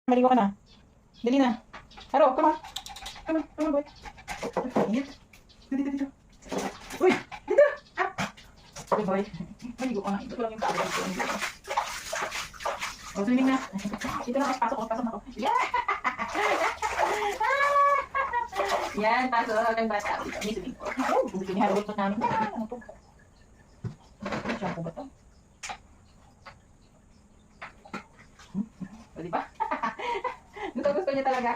Maligo ka na. Dali na. Haro, come on. Come on, come on, boy. Init. Dito, dito. Uy, dito. Ah. Okay, boy. Maligo ka na. Ito ko lang yung tawag ko. O, swimming na. Dito na ako. Pasok ko. Pasok na ako. Yeah! Yan, pasok ng bata. May swimming pool. Oh, gusto ni Haro. Gusto namin. Ano to? Shampoo ba to? O, diba? Gusto niya talaga.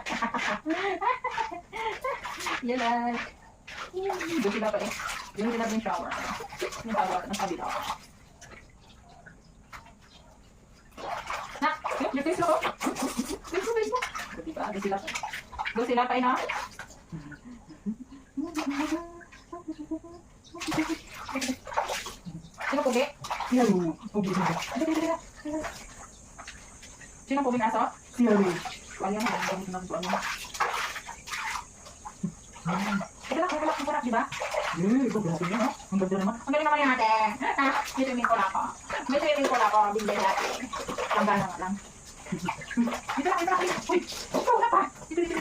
Yan lang. Doon sila pa eh. Yung sila yung shower. Yung shower ng kabila. Nak! Yung face mo ko. Face mo. Diba? Doon sila pa. Doon sila pa eh na. Sino pugi? Pugi. Sino pugi na aso? Kaya nga, ang gamit ng buwan mo. Ito lang, diba? Ito grabe yun, no? Ang ganda naman. Ang galing naman yung ate. May swimming pool ako. May swimming pool ako. Bigyan natin. Tanggal na nga lang. Dito lang. Uy! Wala pa! Dito.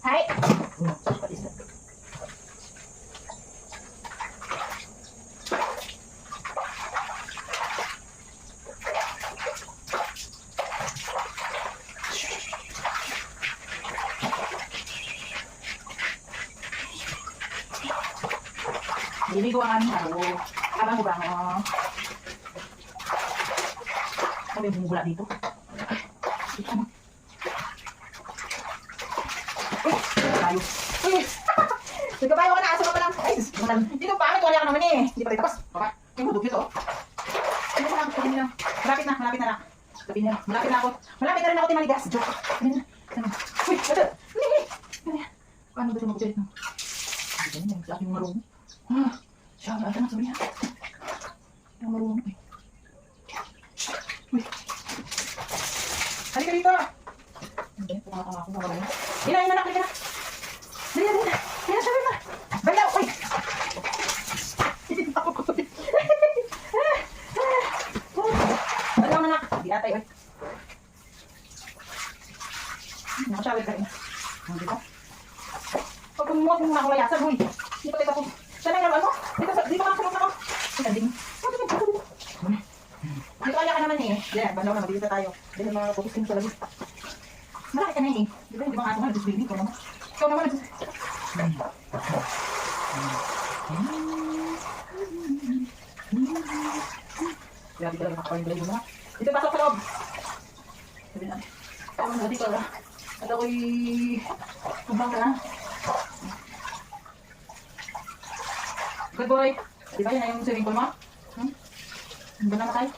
Hi! What is that? Liligo ang aming haro. Habang hubango. Sabi yung bumubula dito. Uy! Kayo. Uy! Nagkabayo ka na. Aso ka pa lang. Ay! Dito pangit. Wala ka naman eh. Hindi pa tayo tapos. Baka. Yung hudog dito. Malapit na. Malapit na. Malapit na ako. Malapit na rin ako timaligas. Joke. Uy! Ito! Paano ba ito mag-ulit no? Ganyan yung sa aking marunong. Siya, ano na sabi niya? Yung marunong eh. Uy! Halika dito! Hindi, pumakaka ako na marunong. Hina na, halika na! Dali na, sabi na! Balaw! Uy! Balaw na, di atay, uy. Nakasawid ka rin. Hindi ko. Pag kumuha mo na ako layasan, uy! Hindi pa tayo ako. Saan ang naman mo? Dito ka sunod na ako. Ito din. Dito kaya ka naman eh. Yan, bandaw naman. Dito tayo. Dito mga pupusin sa labis. Malaki ka na eh. Dito hindi mga ato nga nagsusbili. Ikaw naman. Ikaw naman nagsusbili. Grabe talaga makakapaling mo na. Dito pasok sa loob. Sabi na. Tawag na dito. At ako'y kumbang ka na. Good boy. Di ba yan yung swimming pool mo? Ba na tayo?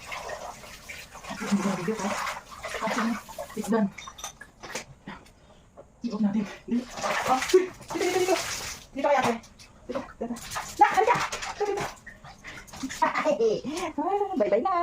Hindi na video ko. It's done. I-off natin. Dito. Dito kaya ate. Dito. Na, halika. Dito. Bye-bye na.